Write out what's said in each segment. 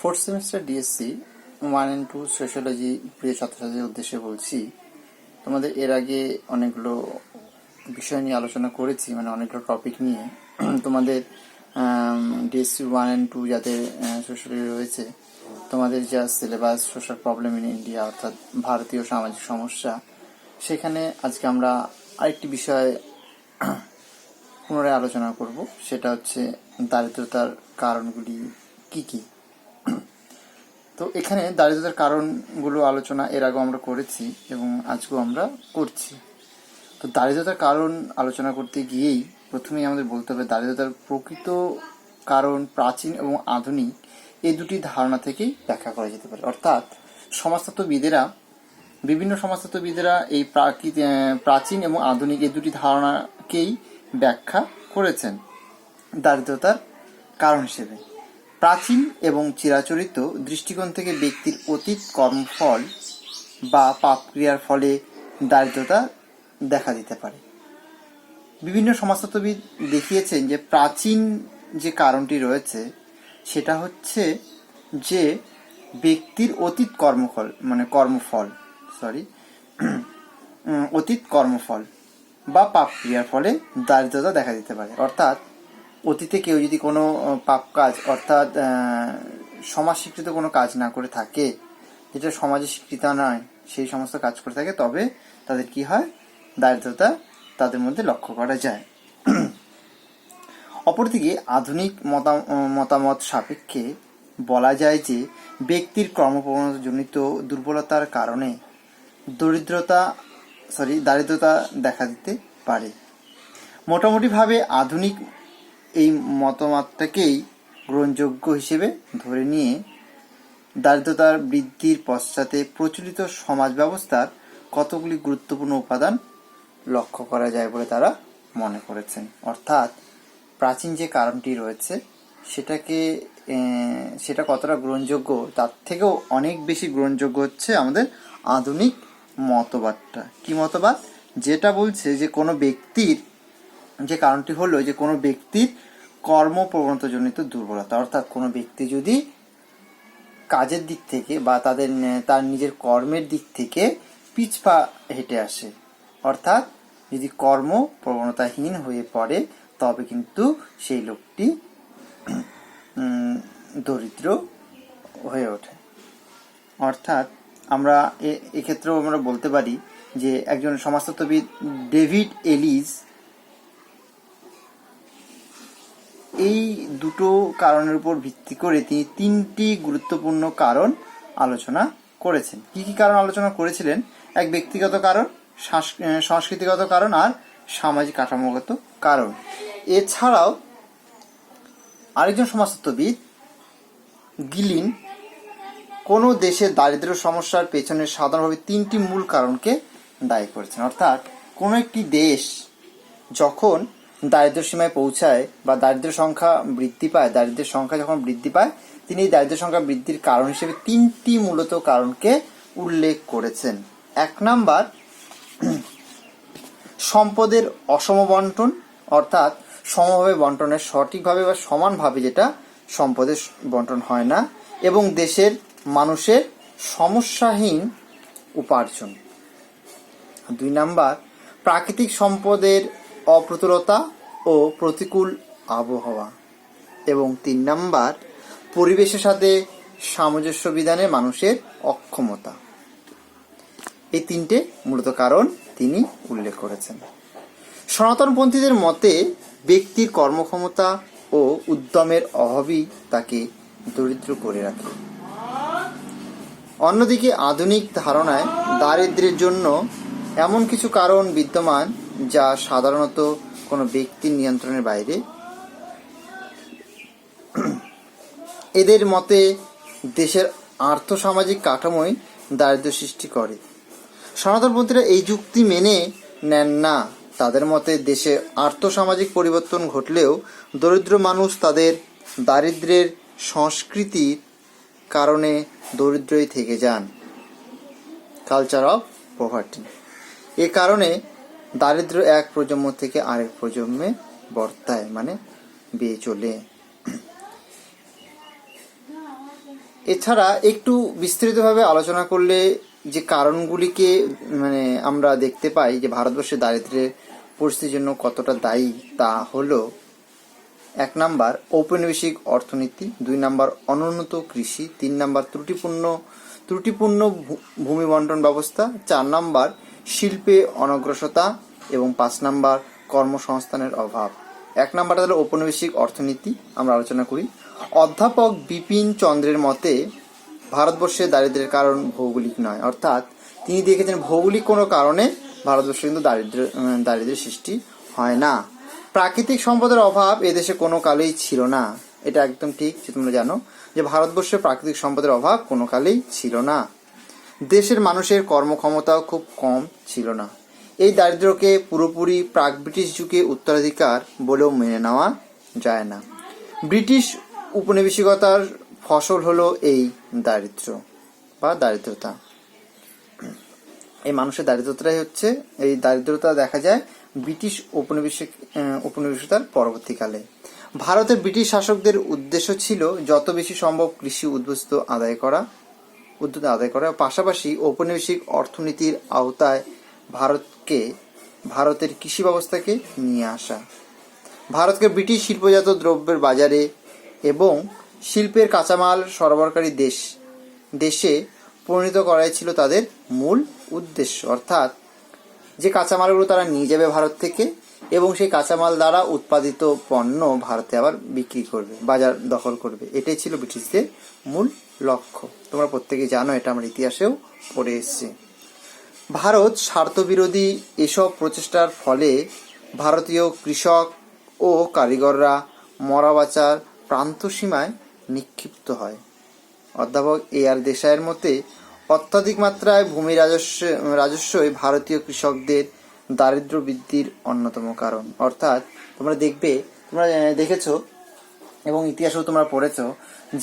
Fourth semester DSC 1 and 2 sociology প্রিয় ছাত্রছাত্রীদের উদ্দেশ্যে বলছি। তোমাদের এর আগে অনেকগুলো বিষয় নিয়ে আলোচনা করেছি, মানে অনেকগুলো টপিক নিয়ে। তোমাদের ডিএসসি 1 and 2 যাদের সোশ্যোলজি রয়েছে, তোমাদের যা syllabus social problem in India অর্থাৎ ভারতীয় সামাজিক সমস্যা, সেখানে আজকে আমরা আরেকটি বিষয় পুনরায় আলোচনা করব। সেটা হচ্ছে দারিদ্রতার কারণগুলি কি কি। তো এখানে দারিদ্রতার কারণগুলো আলোচনা এর আগেও আমরা করেছি এবং আজকেও আমরা করছি। তো দারিদ্রতার কারণ আলোচনা করতে গিয়েই প্রথমেই আমাদের বলতে হবে দারিদ্রতার প্রকৃত কারণ প্রাচীন এবং আধুনিক এই দুটি ধারণা থেকেই ব্যাখ্যা করা যেতে পারে। অর্থাৎ বিভিন্ন সমাজতত্ত্ববিদেরা এই প্রাচীন এবং আধুনিক এই দুটি ধারণাকেই ব্যাখ্যা করেছেন দারিদ্রতার কারণ হিসেবে। প্রাচীন এবং চিরাচরিত দৃষ্টিকোণ থেকে ব্যক্তির অতীত কর্মফল বা পাপ ক্রিয়ার ফলে দারিদ্রতা দেখা দিতে পারে। বিভিন্ন সমাজতত্ত্ববিদ দেখিয়েছেন যে প্রাচীন যে কারণটি রয়েছে সেটা হচ্ছে যে ব্যক্তির অতীত কর্মফল বা পাপ ক্রিয়ার ফলে দারিদ্রতা দেখা দিতে পারে। অর্থাৎ অতীতে কেউ যদি কোনো পাপ কাজ অর্থাৎ সমাজ স্বীকৃত কোনো কাজ না করে থাকে, যেটা সমাজে স্বীকৃত নয়, সেই সমস্ত কাজ করে থাকে, তবে তাদের কি হয়, দারিদ্রতা তাদের মধ্যে লক্ষ্য করা যায়। অপরদিকে আধুনিক মতামত সাপেক্ষে বলা যায় যে ব্যক্তির কর্মপ্রবণতাজনিত দুর্বলতার কারণে দারিদ্রতা দেখা দিতে পারে। মোটামুটিভাবে আধুনিক এই মতামতটাকেই গ্রহণযোগ্য হিসেবে ধরে নিয়ে দারিদ্রতার বৃদ্ধির পশ্চাতে প্রচলিত সমাজ ব্যবস্থার কতগুলি গুরুত্বপূর্ণ উপাদান লক্ষ্য করা যায় বলে তারা মনে করেছেন। অর্থাৎ প্রাচীন যে কারণটি রয়েছে সেটা কতটা গ্রহণযোগ্য, তার থেকেও অনেক বেশি গ্রহণযোগ্য হচ্ছে আমাদের আধুনিক মতবাদটা। কি মতবাদ? যেটা বলছে যে কোনো ব্যক্তির যে কারণটি হলো যে কোনো ব্যক্তির কর্মপ্রবণতাজনিত দুর্বলতা। অর্থাৎ কোনো ব্যক্তি যদি কাজের দিক থেকে বা তার নিজের কর্মের দিক থেকে পিছপা হেঁটে আসে, অর্থাৎ যদি কর্ম প্রবণতাহীন হয়ে পড়ে, তবে কিন্তু সেই লোকটি দরিদ্র হয়ে ওঠে। অর্থাৎ আমরা এক্ষেত্রেও আমরা বলতে পারি যে একজন সমাজতত্ত্ববিদ ডেভিড এলিস এই দুটো কারণের উপর ভিত্তি করে তিনি তিনটি গুরুত্বপূর্ণ কারণ আলোচনা করেছেন। কি কি কারণ আলোচনা করেছিলেন? এক, ব্যক্তিগত কারণ, সংস্কৃতিগত কারণ, আর সামাজিক কাঠামোগত কারণ। এছাড়াও আরেকজন সমাজতত্ত্ববিদ গিলিন কোনো দেশের দারিদ্র সমস্যার পেছনে সাধারণভাবে তিনটি মূল কারণকে দায়ী করেছেন। অর্থাৎ কোনো একটি দেশ যখন দারিদ্র সীমায় পৌঁছায় বা দারিদ্রের সংখ্যা যখন বৃদ্ধি পায়, তিনি এই দারিদ্র সংখ্যা বৃদ্ধির কারণ হিসেবে তিনটি মূলত কারণকে উল্লেখ করেছেন। 1 নাম্বার, সম্পদের অসম বন্টন, অর্থাৎ সমভাবে বন্টনের সঠিকভাবে বা সমানভাবে যেটা সম্পদের বন্টন হয় না, এবং দেশের মানুষের সমস্যাহীন উপার্জন। 2 নাম্বার, প্রাকৃতিক সম্পদের অপ্রতুলতা ও প্রতিকূল আবহাওয়া। এবং 3 নাম্বার, পরিবেশের সাথে সামঞ্জস্য বিধানে মানুষের অক্ষমতা। এই তিনটে মূলত কারণ তিনি উল্লেখ করেছেন। সনাতনপন্থীদের মতে ব্যক্তির কর্মক্ষমতা ও উদ্যমের অভাবই তাকে দরিদ্র করে রাখে। অন্যদিকে আধুনিক ধারণায় দারিদ্র্যের জন্য এমন কিছু কারণ বিদ্যমান যা সাধারণত কোনো ব্যক্তির নিয়ন্ত্রণের বাইরে। এদের মতে দেশের আর্থসামাজিক কাঠামোই দারিদ্র্য সৃষ্টি করে। সনাতনপন্থীরা এই যুক্তি মেনে নেন না। তাদের মতে দেশে আর্থসামাজিক পরিবর্তন ঘটলেও দরিদ্র মানুষ তাদের দারিদ্র্যের সংস্কৃতির কারণে দরিদ্রই থেকে যান। Culture of poverty. এ কারণে দারিদ্র্য এক প্রজন্ম থেকে আরেক প্রজন্মে বর্তায়, মানে বেয়ে চলে। এছাড়া একটু বিস্তারিতভাবে আলোচনা করলে যে কারণগুলিকে আমরা দেখতে পাই যে ভারতবর্ষের দারিদ্র্যের পরিস্থিতির জন্য কতটা দায়ী, তা হলো 1 নাম্বার ঔপনিবেশিক অর্থনীতি, 2 নাম্বার অনুন্নত কৃষি, 3 নাম্বার ত্রুটিপূর্ণ ভূমি বন্টন ব্যবস্থা, 4 নাম্বার শিল্পে অনগ্রসরতা এবং 5 নাম্বার কর্মসংস্থানের অভাব। 1 নাম্বারটা হলো ঔপনিবেশিক অর্থনীতি। আমরা আলোচনা করি। অধ্যাপক বিপিন চন্দ্রের মতে ভারতবর্ষের দারিদ্র্যের কারণ ভৌগোলিক নয়, অর্থাৎ তিনি দেখেছেন ভৌগোলিক কোনো কারণে ভারতবর্ষে কিন্তু দারিদ্র্যের সৃষ্টি হয় না। প্রাকৃতিক সম্পদের অভাব এদেশে কোনো কালেই ছিল না। এটা একদম ঠিক যে তোমরা জানো যে ভারতবর্ষে প্রাকৃতিক সম্পদের অভাব কোনো কালেই ছিল না। দেশের মানুষের কর্মক্ষমতাও খুব কম ছিল না। এই দারিদ্র্যকে পুরোপুরি প্রাক ব্রিটিশ যুগে উত্তরাধিকার বলেও মেনে নেওয়া যায় না। ব্রিটিশ উপনিবেশিকতার ফসল হলো এই দারিদ্র্য বা দারিদ্রতা। এই মানুষের দারিদ্রতাই হচ্ছে, এই দারিদ্রতা দেখা যায় ব্রিটিশ উপনিবেশিকতার পরবর্তীকালে। ভারতের ব্রিটিশ শাসকদের উদ্দেশ্য ছিল যত বেশি সম্ভব কৃষি উদ্বুদ্ধ আদায় করা, পাশাপাশি ঔপনিবেশিক অর্থনীতির আওতায় ভারতের কৃষি ব্যবস্থাকে নিয়ে আসা। ভারতকে ব্রিটিশ শিল্পজাত দ্রব্যের বাজারে এবং শিল্পের কাঁচামাল সরবরাহকারী দেশে পরিণত করাই ছিল তাদের মূল উদ্দেশ্য। অর্থাৎ যে কাঁচামালগুলো তারা নিয়ে যাবে ভারত থেকে এবং সেই কাঁচামাল দ্বারা উৎপাদিত পণ্য ভারতে আবার বিক্রি করবে, বাজার দখল করবে, এটাই ছিল ব্রিটিশদের মূল লক্ষ্য। তোমরা প্রত্যেকেই জানো, এটা আমরা ইতিহাসেও পড়ে এসেছি। ভারত স্বার্থবিরোধী এসব প্রচেষ্টার ফলে ভারতীয় কৃষক ও কারিগররা মরা বাঁচার প্রান্তসীমায় নিক্ষিপ্ত হয়। অধ্যাপক A.R. দেশাইয়ের মতে অত্যাধিক মাত্রায় ভূমি রাজস্বই ভারতীয় কৃষকদের দারিদ্র্য বৃদ্ধির অন্যতম কারণ। অর্থাৎ তোমরা দেখেছো এবং ইতিহাসেও তোমরা পড়েছো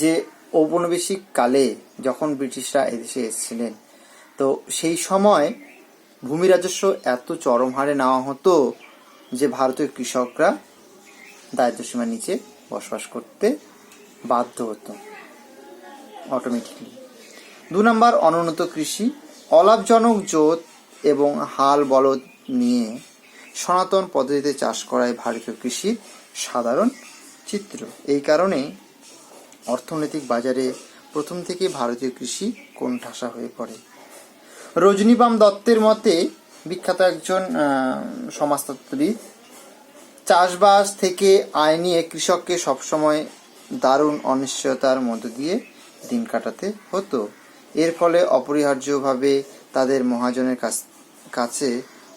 যে ঔপনিবেশিক কালে যখন ব্রিটিশরা এদেশে এসেছিলেন, তো সেই সময় ভূমি রাজস্ব এত চরম হারে নেওয়া হতো যে ভারতীয় কৃষকরা দারিদ্র্যসীমার নিচে বসবাস করতে বাধ্য হতো অটোমেটিকলি। 2 নাম্বার অনুন্নত কৃষি। অলাভজনক জোত এবং হাল বলদ নিয়ে সনাতন পদ্ধতিতে চাষ করাই ভারতীয় কৃষির সাধারণ চিত্র। এই কারণে অর্থনৈতিক বাজারে প্রথম থেকে ভারতীয় কৃষি কোণঠাসা হয়ে পড়ে। রজনীপাম দত্তের মতে, বিখ্যাত একজন সমাজতত্ত্ববিদ, চাষবাস থেকে আয় নিয়ে কৃষককে সবসময় দারুণ অনিশ্চয়তার মধ্য দিয়ে দিন কাটাতে হতো। এর ফলে অপরিহার্যভাবে তাদের মহাজনের কাছে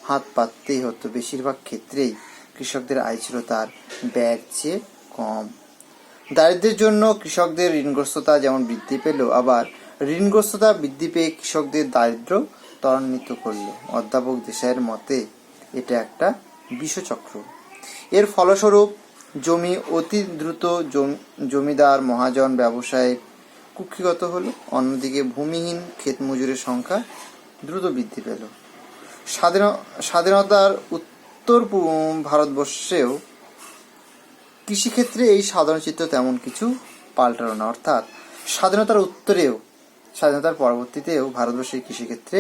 হাত পাততেই হতো। বেশিরভাগ ক্ষেত্রেই কৃষকদের আয় ছিল তার ব্যয়ের চেয়ে কম। দারিদ্র্যের জন্য কৃষকদের ঋণগ্রস্ততা যেমন বৃদ্ধি পেল, আবার ঋণগ্রস্ততা বৃদ্ধি পেয়ে কৃষকদের দারিদ্র্য ত্বরান্বিত করল। অধ্যাপক দেশাইয়ের মতে এটা একটা বিষচক্র। এর ফলস্বরূপ জমি অতি দ্রুত জমিদার মহাজন ব্যবসায় কুক্ষিগত হলো। অন্যদিকে ভূমিহীন ক্ষেত মজুরের সংখ্যা দ্রুত বৃদ্ধি পেল। স্বাধীনতার উত্তর ভারতবর্ষেও কৃষিক্ষেত্রে এই সাধারণ চিত্র তেমন কিছু পাল্টালো না। অর্থাৎ স্বাধীনতার পরবর্তীতেও ভারতবর্ষের কৃষিক্ষেত্রে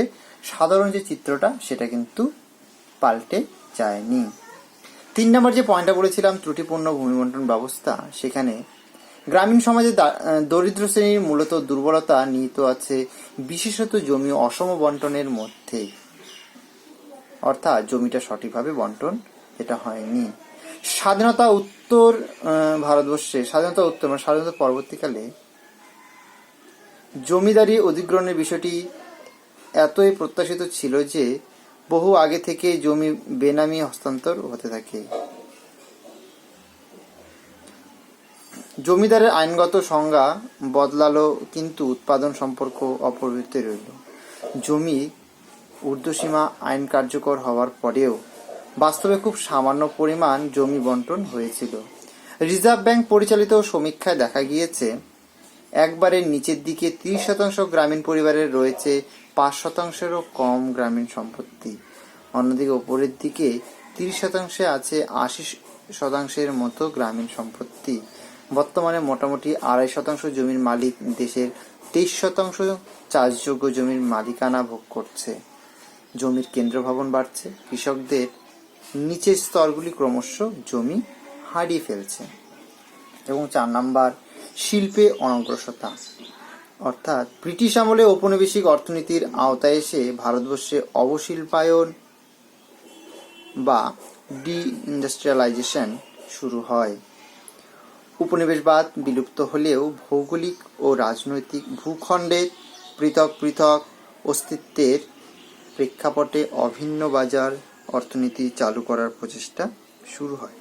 সাধারণ যে চিত্রটা সেটা কিন্তু পাল্টে যায়নি। 3 নম্বর যে পয়েন্টটা বলেছিলাম, ত্রুটিপূর্ণ ভূমি বন্টন ব্যবস্থা, সেখানে গ্রামীণ সমাজে দরিদ্র শ্রেণীর মূলত দুর্বলতা নিহিত আছে বিশেষত জমি অসম বন্টনের মধ্যে। অর্থাৎ জমিটা সঠিকভাবে বন্টন এটা হয়নি। স্বাধীনতা পরবর্তীকালে জমিদারি অধিগ্রহণের বিষয়টি এতই প্রত্যাশিত ছিল যে বহু আগে থেকে জমি বেনামি হস্তান্তর হতে থাকে। জমিদারের আইনগত সংজ্ঞা বদলালো, কিন্তু উৎপাদন সম্পর্ক অপরিবর্তিত রইল। জমি ঊর্ধ্বসীমা আইন কার্যকর হওয়ার পরেও বাস্তবে খুব সামান্য পরিমাণ জমি বন্টন হয়েছিল। রিজার্ভ ব্যাংক পরিচালিত সমীক্ষায় দেখা গিয়েছে একবারের নিচের দিকে 30% গ্রামীণ পরিবারের রয়েছে 5%-এরও কম গ্রামীণ সম্পত্তি। অন্যদিকে ওপরের দিকে 30% আছে 80%-এর মতো গ্রামীণ সম্পত্তি। বর্তমানে মোটামুটি 2.5% জমির মালিক দেশের 23% চাষযোগ্য জমির মালিকানা ভোগ করছে। জমির কেন্দ্র ভবন বাড়ছে, কৃষকদের নিচের স্তরগুলি ক্রমশ জমি হারিয়ে ফেলছে। এবং 4 নাম্বার, শিল্পে অনগ্রসরতা, অর্থাৎ ব্রিটিশ আমলে ঔপনিবেশিক অর্থনীতির আওতায় এসে ভারতবর্ষে অবশিল্পায়ন বা ডিইন্ডাস্ট্রিয়ালাইজেশন শুরু হয়। উপনিবেশবাদ বিলুপ্ত হলেও ভৌগোলিক ও রাজনৈতিক ভূখণ্ডের পৃথক পৃথক অস্তিত্বের প্রেক্ষাপটে অভিন্ন বাজার অর্থনীতি চালু করার প্রচেষ্টা শুরু হয়।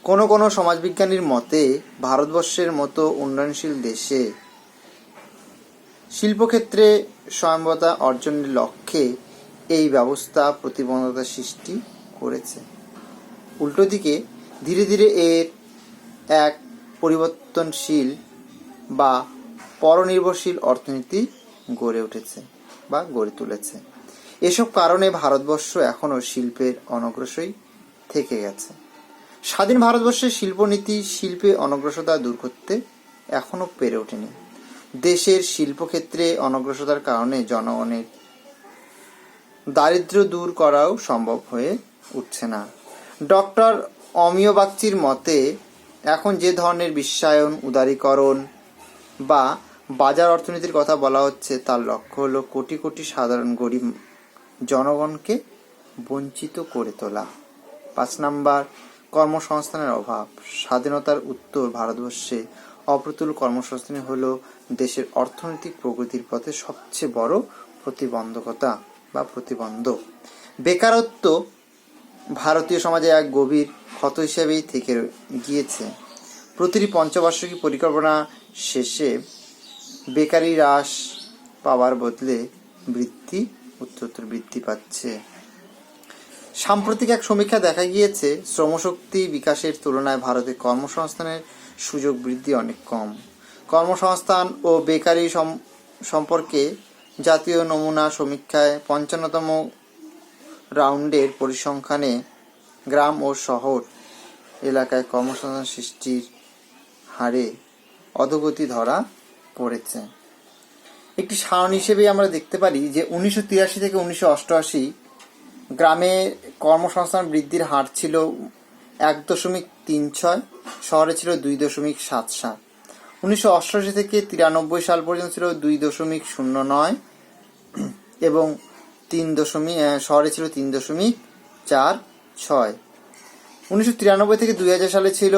কোনো কোনো সমাজবিজ্ঞানীর মতে ভারতবর্ষের মতো উন্নয়নশীল দেশে শিল্পক্ষেত্রে স্বয়ম্ভরতা অর্জনের লক্ষ্যে এই ব্যবস্থা প্রতিবন্ধকতা সৃষ্টি করেছে। উল্টো দিকে ধীরে ধীরে এর এক পরিবর্তনশীল বা পরনির্ভরশীল অর্থনীতি গড়ে উঠেছে বা গড়ে তুলেছে। এসব কারণে ভারতবর্ষ এখনও শিল্পের অনগ্রসরই থেকে গেছে। স্বাধীন ভারতবর্ষের শিল্পনীতি শিল্পে অনগ্রসরতা দূর করতে এখনও পেরে ওঠেনি। দেশের শিল্পক্ষেত্রে অনগ্রসরতার কারণে জনগণের দারিদ্র্য দূর করাও সম্ভব হয়ে উঠছে না। ডক্টর অমিয় বাগচির মতে এখন যে ধরনের বিশ্বায়ন, উদারীকরণ বা বাজার অর্থনীতির কথা বলা হচ্ছে তার লক্ষ্য হলো কোটি কোটি সাধারণ গরিব জনগণকে বঞ্চিত করে তোলা। 5 নাম্বার, কর্মসংস্থানের অভাব। স্বাধীনতার উত্তর ভারতবর্ষে অপ্রতুল কর্মসংস্থান হলো দেশের অর্থনৈতিক প্রগতির পথে সবচেয়ে বড় প্রতিবন্ধকতা বা প্রতিবন্ধক। বেকারত্ব ভারতীয় সমাজে এক গভীর ক্ষত হিসেবেই থেকে গিয়েছে। প্রতিটি পঞ্চবার্ষিকী পরিকল্পনা শেষে বেকারি হ্রাস পাওয়ার বদলে উত্তরোত্তর বৃদ্ধি পাচ্ছে। সাম্প্রতিক এক সমীক্ষা দেখা গিয়েছে শ্রমশক্তি বিকাশের তুলনায় ভারতে কর্মসংস্থানের সুযোগ বৃদ্ধি অনেক কম। কর্মসংস্থান ও বেকারি সম্পর্কে জাতীয় নমুনা সমীক্ষায় 55তম রাউন্ডের পরিসংখ্যানে গ্রাম ও শহর এলাকায় কর্মসংস্থান সৃষ্টির হারে অধোগতি ধরা পড়েছে। একটি সারণী হিসেবে আমরা দেখতে পারি যে 1983 থেকে 1988 গ্রামে কর্মসংস্থান বৃদ্ধির হার ছিল 1.36, শহরে ছিল 2.77। 1988 থেকে 93 সাল পর্যন্ত ছিল 2.09 এবং শহরে ছিল 3.46। 1993 থেকে 2000 সালে ছিল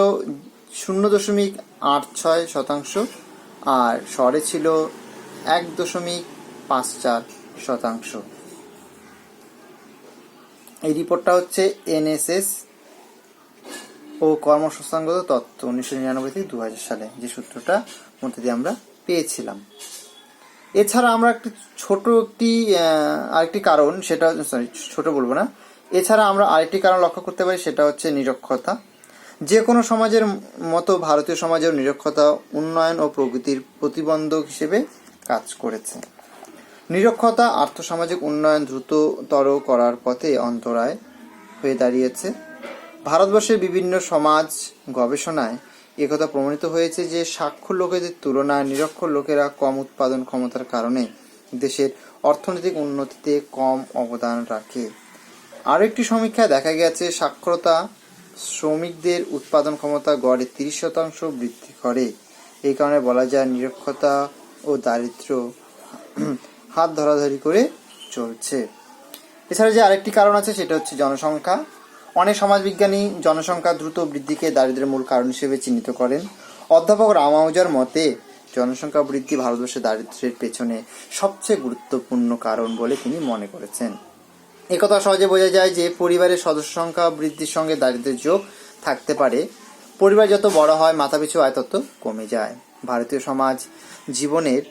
0.86%, আর শহরে ছিল 1.54%। এই রিপোর্টটা হচ্ছে এনএসএস ও কর্মসংস্থানগত তথ্য 1999 থেকে 2000 সালে, যে সূত্রটা মধ্যে দিয়ে আমরা পেয়েছিলাম। এছাড়া আমরা আরেকটি কারণ, সেটা ছোট বলবো না, এছাড়া আমরা আরেকটি কারণ লক্ষ্য করতে পারি, সেটা হচ্ছে নিরক্ষরতা। যে কোনো সমাজের মতো ভারতীয় সমাজেও নিরক্ষরতা উন্নয়ন ও প্রগতির প্রতিবন্ধক হিসেবে কাজ করেছে। নিরক্ষরতা আর্থসামাজিক উন্নয়ন দ্রুততর করার পথে অন্তরায় হয়ে দাঁড়িয়েছে। ভারতবর্ষের বিভিন্ন সমাজ গবেষণায় একথা প্রমাণিত হয়েছে যে সাক্ষর লোকেদের তুলনায় নিরক্ষর লোকেরা কম উৎপাদন ক্ষমতার কারণে দেশের অর্থনৈতিক উন্নতিতে কম অবদান রাখে। আরও একটি সমীক্ষায় দেখা গেছে সাক্ষরতা শ্রমিকদের উৎপাদন ক্ষমতা গড়ে 30% বৃদ্ধি করে। এই কারণে বলা যায় নিরক্ষরতা ও দারিদ্র্য হাত ধরাধরি করে চলছে। এছাড়া যে আরেকটি কারণ আছে সেটা হচ্ছে জনসংখ্যা। অনেক সমাজবিজ্ঞানী জনসংখ্যা দ্রুত বৃদ্ধিকে দারিদ্র্যের মূল কারণ হিসেবে চিহ্নিত করেন। অধ্যাপক রামানুজার মতে জনসংখ্যা বৃদ্ধি ভারতবর্ষের দারিদ্র্যের পেছনে সবচেয়ে গুরুত্বপূর্ণ কারণ বলে তিনি মনে করেছেন। একথা সহজে বোঝা যায় যে পরিবারের সদস্য সংখ্যা বৃদ্ধির সঙ্গে দারিদ্র্যের যোগ থাকতে পারে। পরিবার যত বড় হয় মাথাপিছু আয় তত কমে যায়। ভারতীয় সমাজ জীবনের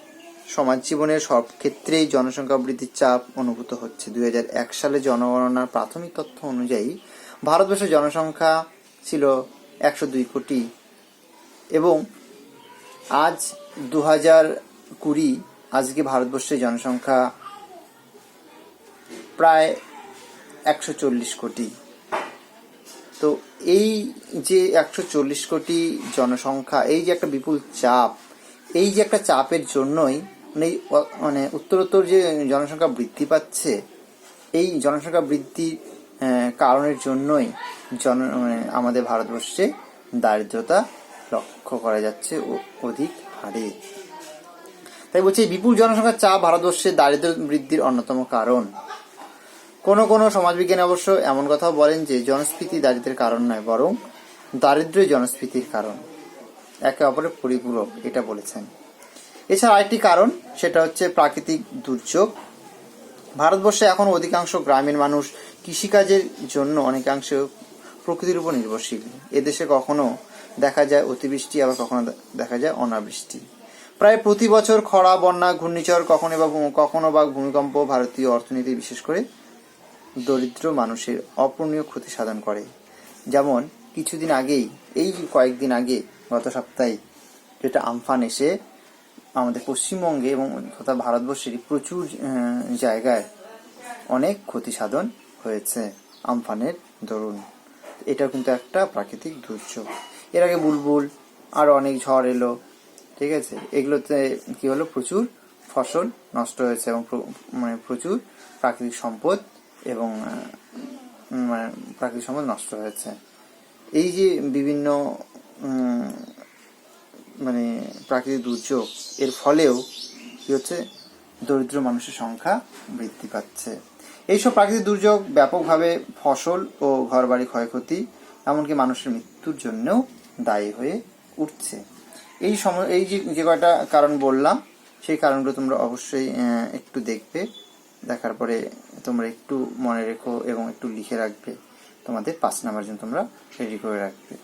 সব ক্ষেত্রেই জনসংখ্যা বৃদ্ধির চাপ অনুভূত হচ্ছে। 2001 সালে জনগণনার প্রাথমিক তথ্য অনুযায়ী ভারতবর্ষের জনসংখ্যা ছিল 102 কোটি এবং আজ 2020 আজকে ভারতবর্ষের জনসংখ্যা প্রায় 140 কোটি। তো এই যে 140 কোটি জনসংখ্যা, এই যে একটা বিপুল চাপ, এই যে একটা চাপের জন্যই মানে উত্তরোত্তর যে জনসংখ্যা বৃদ্ধি পাচ্ছে, এই জনসংখ্যা বৃদ্ধির কারণের জন্যই মানে আমাদের ভারতবর্ষে দারিদ্রতা লক্ষ্য করা যাচ্ছে অধিক হারে। তাই বলছি বিপুল জনসংখ্যার চাপ ভারতবর্ষের দারিদ্র বৃদ্ধির অন্যতম কারণ। কোনো সমাজবিজ্ঞানী অবশ্য এমন কথাও বলেন যে জনস্ফীতি দারিদ্রের কারণ নয়, বরং দারিদ্র্যই জনস্ফীতির কারণ, একে অপরের পরিপূরক, এটা বলেছেন। এছাড়া আরেকটি কারণ, সেটা হচ্ছে প্রাকৃতিক দুর্যোগ। ভারতবর্ষে এখন অধিকাংশ গ্রামীণ মানুষ কৃষিকাজের জন্য অনেকাংশে প্রকৃতির উপর নির্ভরশীল। এদেশে কখনো দেখা যায় অতিবৃষ্টি, আবার কখনো দেখা যায় অনাবৃষ্টি। প্রায় প্রতি বছর খরা, বন্যা, ঘূর্ণিঝড়, কখনো বা ভূমিকম্প ভারতীয় অর্থনীতি, বিশেষ করে দরিদ্র মানুষের অপূরণীয় ক্ষতি সাধন করে। যেমন কিছুদিন আগেই, এই কয়েকদিন আগে, গত সপ্তাহে যেটা আমফান এসে আমাদের পশ্চিমবঙ্গে এবং তথা ভারতবর্ষের প্রচুর জায়গায় অনেক ক্ষতি সাধন হয়েছে আমফানের দরুন। এটা কিন্তু একটা প্রাকৃতিক দুর্যোগ। এর আগে বুলবুল, আরো অনেক ঝড় এলো, ঠিক আছে, এগুলোতে কি হলো, প্রচুর ফসল নষ্ট হয়েছে এবং মানে প্রচুর প্রাকৃতিক সম্পদ এবং মানে প্রাকৃতিক সম্পদ নষ্ট হয়েছে। এই যে বিভিন্ন মানে প্রাকৃতিক দুর্যোগ, এর ফলেও কি হচ্ছে, দরিদ্র মানুষের সংখ্যা বৃদ্ধি পাচ্ছে। এইসব প্রাকৃতিক দুর্যোগ ব্যাপকভাবে ফসল ও ঘরবাড়ি ক্ষয়ক্ষতি, এমনকি মানুষের মৃত্যুর জন্যও দায়ী হয়ে উঠছে। এই যে কয়টা কারণ বললাম, সেই কারণগুলো তোমরা অবশ্যই একটু দেখবে, দেখার পরে তোমরা একটু মনে রেখো এবং একটু লিখে রাখবে, তোমাদের 5 নাম্বার জন্য তোমরা রেডি করে রাখবে।